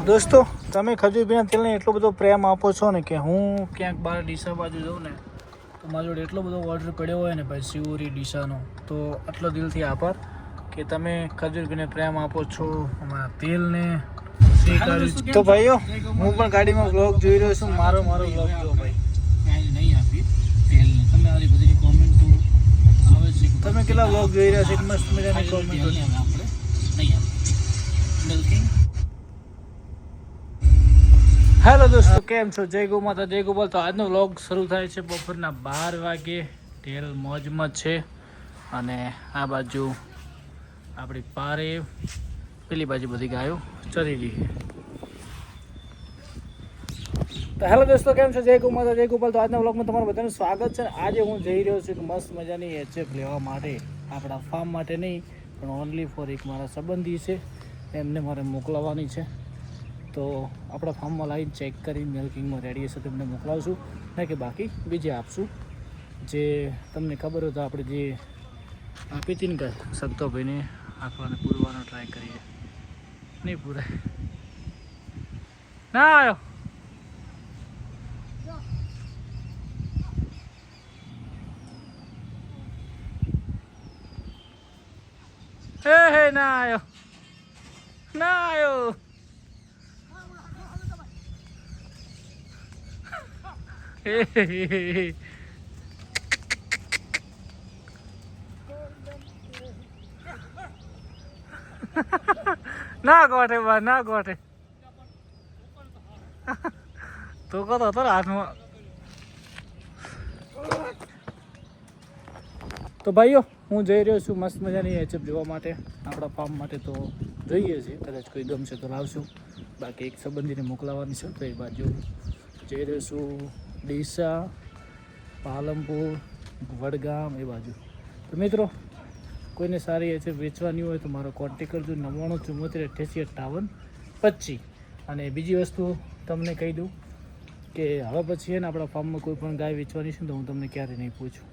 દોસ્તો, તમે ખજૂર પીના તેલને એટલો બધો પ્રેમ આપો છો ને કે હું ક્યાંક બહાર ડીસા બાજુ જાઉં ને તો મારી જોડે એટલો બધો ઓર્ડર પડ્યો હોય ને ભાઈ શિવરી ડીસાનો, તો આટલો દિલથી આભાર કે તમે ખજૂર પીને પ્રેમ આપો છો અમારા તેલને. તો ભાઈઓ, હું પણ ગાડીમાં વ્લોગ જોઈ રહ્યો છું. મારો વ્લોગ જો ભાઈ નહીં આપી તેલને. તમે આવી બધી કોમેન્ટો આવે છે, તમે કેટલા વ્લોગ જોઈ રહ્યા છો? મસ્ત મજાની કોમેન્ટો આપણે નહીં આપી. હેલો દોસ્તો, કેમ છો? જય ગૌ માતા, જય ગોપાલ. તો આજનો વ્લોગ શરૂ થાય છે બપોરના 12 વાગે. તેલ મોજમાં છે અને આ બાજુ આપણી પારે પેલી બાજુ બધી ગાયો ચરી રહી છે. તો હેલો દોસ્તો, કેમ છો? જય ગૌ માતા, જય ગોપાલ. તો આજના વ્લોગમાં તમારું બધાનું સ્વાગત છે. આજે હું જઈ રહ્યો છું એક મસ્ત મજાની એચએફ લેવા માટે, આપણા ફાર્મ માટે નહીં પણ ઓનલી ફોર એક મારા સંબંધી છે, એમને મારે મોકલાવવાની છે. તો આપણા ફાર્મમાં લાવીને ચેક કરી મિલ્કિંગમાં રેડી હશે તો તમને મોકલાવશું, ને કે બાકી બીજે આપશું. જે તમને ખબર હોય તો આપણે જે આપી હતી ને સંતોભાઈને આંકવાને પૂરવાનો ટ્રાય કરીએ. નહીં પૂરાય ના આવ્યો. હે ના આવ્યો, ના આવ્યો. ના ગોઠે બા, ના ગોઠે. તો કતો હતો હાથમાં. તો ભાઈઓ, હું જઈ રહ્યો છું મસ્ત મજાની એચએફ લેવા માટે આપણા ફાર્મ માટે. તો જોઈએ છીએ, કદાચ કોઈ ગમશે તો લાવશું, બાકી એક સંબંધીને મોકલાવાની છે તો એ બાજુ જઈ રહ્યો છું. ડીસા, પાલનપુર, વડગામ એ બાજુ. તો મિત્રો, કોઈને સારી એચએફ વેચવાની હોય તો મારો કોન્ટેક કરજો 9974885825. અને બીજી વસ્તુ તમને કહી દઉં કે હવે પછી છે ને આપણા ફાર્મમાં કોઈ પણ ગાય વેચવાની છે ને તો હું તમને ક્યારેય નહીં પૂછું.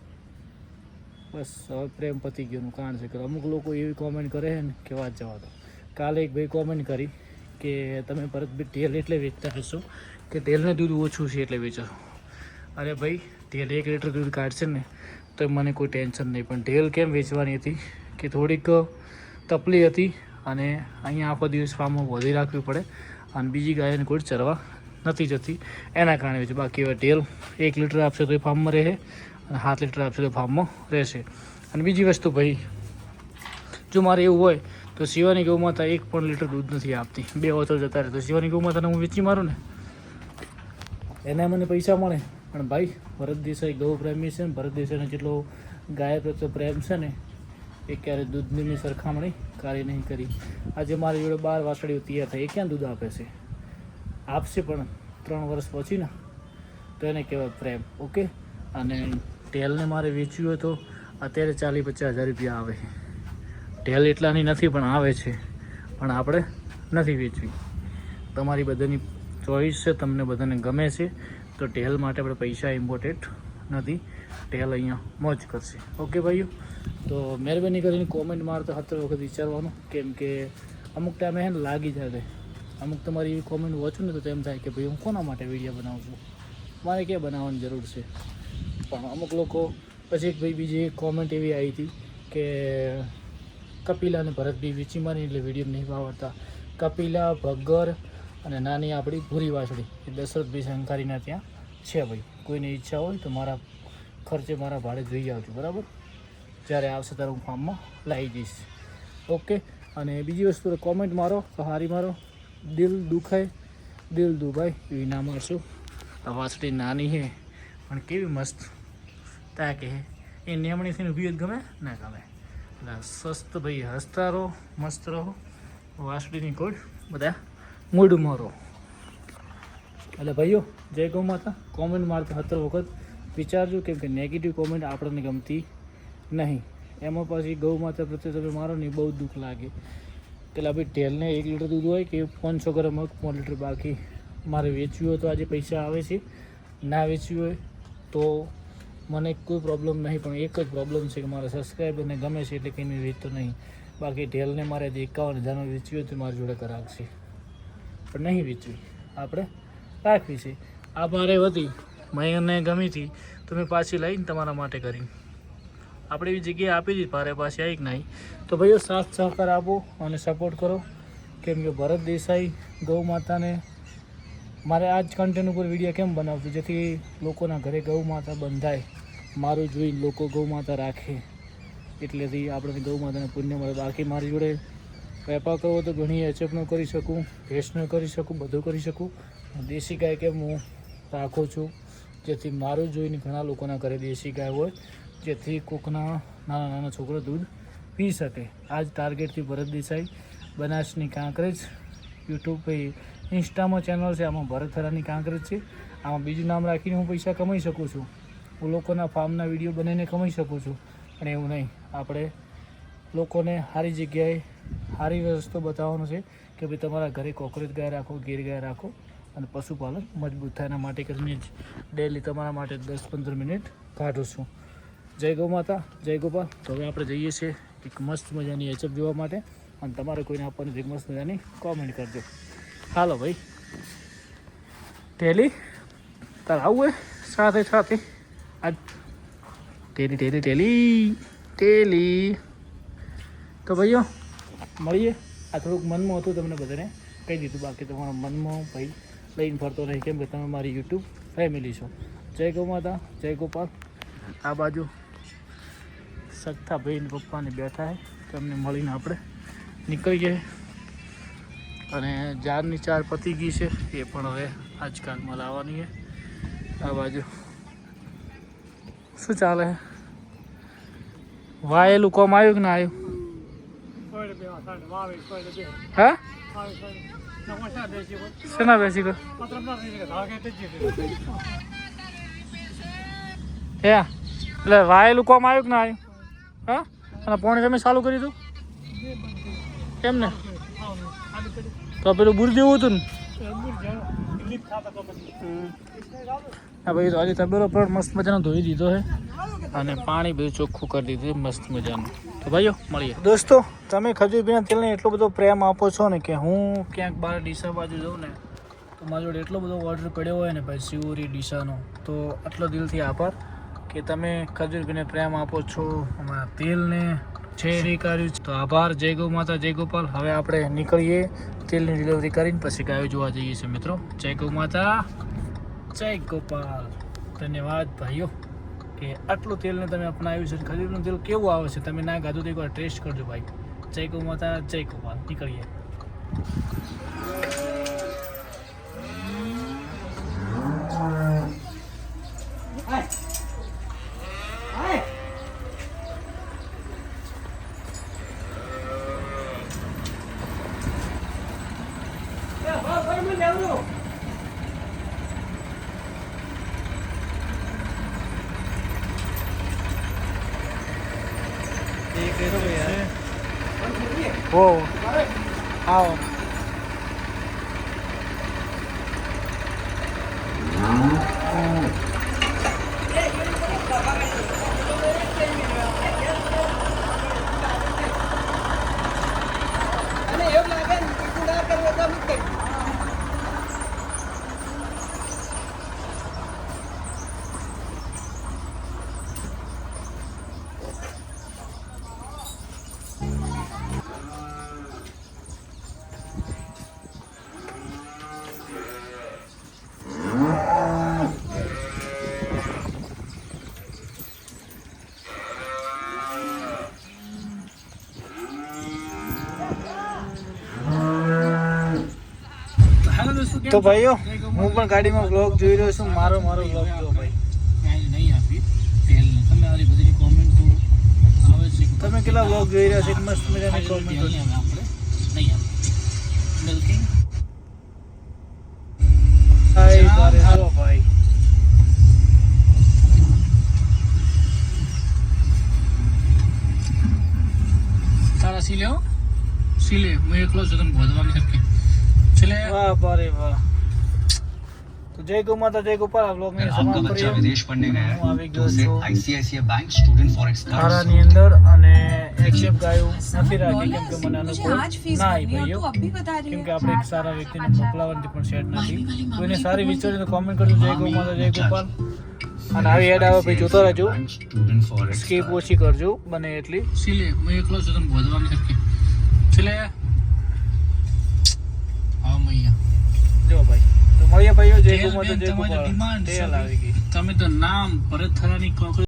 બસ હવે પ્રેમ પતી ગયોનું કારણ છે કે અમુક લોકો એવી કોમેન્ટ કરે છે ને કે વાત જવા દો. કાલે એક ભાઈ કોમેન્ટ કરી કે તમે પરત તેલ એટલે વેચતા હશો કે તેલને દૂધ ઓછું છે એટલે વેચો. અરે ભાઈ, તેલ 1 લીટર દૂધ કાઢશે ને તો મને કોઈ ટેન્શન નહીં, પણ તેલ કેમ વેચવાની હતી કે થોડીક તકલીફ હતી અને અહીંયા આખો દિવસ ફાર્મમાં વધી રાખવી પડે અને બીજી ગાયોને કોઈ ચરવા નથી જતી, એના કારણે વેચે. બાકી હવે તેલ 1 લીટર આપશે તો એ ફાર્મમાં રહે અને 7 લીટર આપશે તો ફાર્મમાં રહેશે. અને બીજી વસ્તુ ભાઈ, જો મારે એવું હોય તો શિવાની ગૌ માતા 1 પણ લીટર દૂધ નથી આપતી, 2 બોટલ જતા રહે. તો શિવાની ગૌ માતાને હું વેચી મારું ને, એના મને પૈસા મળે. પણ ભાઈ, ભરત દેસાઈ ગૌ પ્રેમી છે ને, ભરત દેસાઈને જેટલો ગાય પ્રત્યે પ્રેમ છે ને એ ક્યારે દૂધની સરખામણી કાર્ય નહીં કરી. આજે મારી જોડે 12 વાસળીઓ તૈયાર થાય, એ ક્યાં દૂધ આપે છે? આપશે પણ 3 વર્ષ પછી ને, તો એને કહેવાય પ્રેમ. ઓકે. અને ટેલને મારે વેચવી હોય તો અત્યારે 40-50 હજાર રૂપિયા આવે છે. ટેલ એટલાની નથી પણ આવે છે, પણ આપણે નથી વેચવી. તમારી બધાની ચોઈસ છે, તમને બધાને ગમે છે તો ટેલ માટે આપણે પૈસા ઇમ્પોર્ટન્ટ નથી. ટેલ અહીંયા મોજ કરશે. ઓકે ભાઈઓ, તો મહેરબાની કરીને કોમેન્ટ મારતો 70 વખત વિચારવાનું, કેમ કે અમુક ટાઈમે હે ને લાગી જાય. અમુક તમારી એવી કોમેન્ટ વાંચું ને તો એમ થાય કે ભાઈ હું કોના માટે વિડીયો બનાવું છું, મારે ક્યાં બનાવવાની જરૂર છે. પણ અમુક લોકો પછી એક ભાઈ બીજી એક કોમેન્ટ એવી આવી હતી કે કપિલા અને ભરતભાઈ વેચી મારી એટલે વિડીયો નહીં આવડતા. કપિલા, ભગર અને નાની આપણી ભૂરી વાસળી એ દશરથભાઈ શંકારીના ત્યાં છે ભાઈ. કોઈને ઈચ્છા હોય તો મારા ખર્ચે મારા ભાડે જોઈ આવજો, બરાબર? જ્યારે આવશે ત્યારે હું ફાર્મમાં લાવી જઈશ. ઓકે. અને બીજી વસ્તુ કોમેન્ટ મારો તો હારી મારો, દિલ દુખાય દિલ દુભાય એવી ના મારશું. આ વાસળી નાની છે પણ કેવી મસ્ત તાકે એ નેમણીથી ઊભી ગમે ના ગમે. એટલે સ્વસ્થ ભાઈ, હસતા રહો, મસ્ત રહો, વાસળીની કોઈ બધા મૂડમાં રહો. એટલે ભાઈઓ, જય ગૌ માતા. કોમેન્ટ મારતા 70 વખત વિચારજો, કેમ કે નેગેટિવ કોમેન્ટ આપણને ગમતી નહીં. એમાં પછી ગૌ માતા પ્રત્યે તમે મારો ને બહુ દુઃખ લાગે. કે ભાઈ ઢેલને 1 લીટર દૂધ હોય કે 500 ગ્રામ 5 લીટર, બાકી મારે વેચવું હોય તો આજે પૈસા આવે છે, ના વેચવું હોય તો મને કોઈ પ્રોબ્લેમ નહીં. પણ એક જ પ્રોબ્લેમ છે કે મારા સબસ્ક્રાઈબરને ગમે છે એટલે કંઈ વેચતો નહીં. બાકી ઢેલને મારે 51,000 વેચવી હોય તો મારી જોડે કરાવશે, પણ નહીં વેચવી, આપણે રાખવી છે. આ મારે હતી, મને ગમી હતી તો મેં પાછી લઈને તમારા માટે કરી. આપણે એવી જગ્યાએ આપી દીધી, પારે પાછી આવી કે નહીં. તો ભાઈઓ સાથ સહકાર આપો અને સપોર્ટ કરો, કેમ કે ભરત દેસાઈ ગૌ માતાને મારે આ જ કન્ટેન્ટ ઉપર વિડીયો કેમ બનાવતું, જેથી લોકોના ઘરે ગૌ માતા બંધાય, મારું જોઈને લોકો ગૌ માતા રાખે, એટલેથી આપણે ગૌ માતાને પુણ્ય મળે. બાકી મારી જોડે વેપાર કરવો તો ઘણી એચએફનો કરી શકું, ભેંસનો કરી શકું, બધું કરી શકું. દેશી ગાય કેમ હું રાખું છું, જેથી મારું જોઈને ઘણા લોકોના ઘરે દેશી ગાય હોય, જેથી કોકના નાના નાના છોકરો દૂધ પી શકે. આ જ ટાર્ગેટથી ભરત દેસાઈ બનાસની કાંકરેજ યુટ્યુબ પર ઇન્સ્ટામાં ચેનલ છે, આમાં ભરત થરાની કાંકરેજ છે. આમાં બીજું નામ રાખીને હું પૈસા કમાઈ શકું છું, હું લોકોના ફાર્મના વિડીયો બનાવીને કમાઈ શકું છું. પણ એવું નહીં, આપણે લોકોને સારી જગ્યાએ સારી રસ્તો બતાવવાનો છે કે ભાઈ તમારા ઘરે કોકરેજ ગાય રાખો, ગીર ગાય રાખો અને પશુપાલન મજબૂત થાય. એના માટે કરીને જ ડેલી તમારા માટે 10-15 મિનિટ કાઢું છું. જય ગૌ માતા, જય ગોપાલ. તો હવે આપણે જઈએ છીએ એક મસ્ત મજાની એચએફ જોવા માટે, અને તમારે કોઈને આપવાની એક મસ્ત મજાની કોમેન્ટ કરજો. હાલો ભાઈ, ટેલી તાર આવું હોય સાથે સાથે આજ ટેલી ટેલી ટેલી ટેલી. તો ભાઈઓ મળીએ. આ થોડુંક મનમાં હતું, તમને બધાને કહી દીધું, બાકી તમારા મનમાં ભાઈ લઈને ફરતો નહીં, કેમ કે તમે મારી યુટ્યુબ ફેમિલી છો. જય ગૌ માતા, જય ગોપાલ. આ બાજુ સગતા ભાઈને પપ્પાને બેઠા છે, તેમને મળીને આપણે નીકળીએ. અને જારની 4 પતી ગઈ છે, એ પણ હવે આજકાલમાં લાવવાની છે. આ બાજુ શું ચાલે? વાયેલું કોમ આવ્યું કે ના આવ્યું? હા, શેના બેસી ગયો? એટલે વાયેલું કોમ આવ્યું કે ના આવ્યું? હા, અને પોણી તમે ચાલુ કરી દઉં કેમ ને? તો પેલું બુર જેવું હતું ને. હા ભાઈ, તો આજે તબેલો પણ મસ્ત મજાનો ધોઈ દીધો છે અને પાણી બધું ચોખ્ખું કરી દીધું મસ્ત મજાનું. તો ભાઈઓ મળીએ. દોસ્તો, તમે ખજૂર તેલને એટલો બધો પ્રેમ આપો છો ને કે હું ક્યાંક બહાર ડીસા બાજુ જાઉં ને તો મારી જોડે એટલો બધો ઓર્ડર પડ્યો હોય ને ભાઈ શિવરી ડીસાનો, તો આટલો દિલથી આભાર કે તમે ખજૂર પ્રેમ આપો છો, અમારા તેલને છે સ્વીકાર્યું. તો આભાર. જય ગૌ માતા, જય ગોપાલ. હવે આપણે નીકળીએ, તેલની ડિલિવરી કરીને પછી ગાયો જોવા જઈએ છીએ મિત્રો. જય ગૌ માતા, જય ગોપાલ. ધન્યવાદ ભાઈઓ કે આટલું તેલને તમે અપનાવ્યું છે. ખજૂરનું તેલ કેવું આવે છે, તમે ના ગાધું તો એકવાર ટેસ્ટ કરજો ભાઈ. જય ગૌ માતા, જય ગોપાલ. નીકળીએ. हो आओ. તો ભાઈઓ, હું પણ ગાડીમાં વ્લોગ જોઈ રહ્યો છું. મારો વ્લોગ જો ભાઈ નહીં આપી તેલને. તમે આરી બધી કોમેન્ટ આવે છે, તમે કેટલા વ્લોગ જોઈ રહ્યા છો? મસ્ત મજાની કોમેન્ટ આપણે નહીં આપી મિલ્કિંગ. હાલો ભાઈ, તારા સી લ્યો સિલે હું એકલો છું તમે બોધવાની સરખી છેલે વાહ બારે વાહ તો જય ગૌ માતા જય ગોપાલ બ્લોગ ને સમાપ્ત કરીએ વિદેશ પढ़ने गया है આવી ગયો છું ICICI બેંક સ્ટુડન્ટ ફોરેક્સ ખારાની અંદર અને એક્સેપ ગાયું નથી રાખી કેમ કે મને અનુકૂળ ના આવી ભાઈઓ કેમ કે આપણે એક સારા વ્યક્તિને મોકલાવવાની પણ સેટ નથી કોઈને સારી વિચારી તો કોમેન્ટ કરજો જય ગૌ માતા જય ગોપાલ અને આવી એડ આવે ભાઈ જોતો રહેજો સ્કીપ ઓછી કરજો બને એટલી સિલે હું એકલો છું તમે બોધવાની સરખી છેલે હા મૈયા જો ભાઈ તો મળીએ ભાઈઓ જય ગૌ માતા જય ગોપાલ તેલ આવી ગઈ તમે તો નામ ભરત થરાની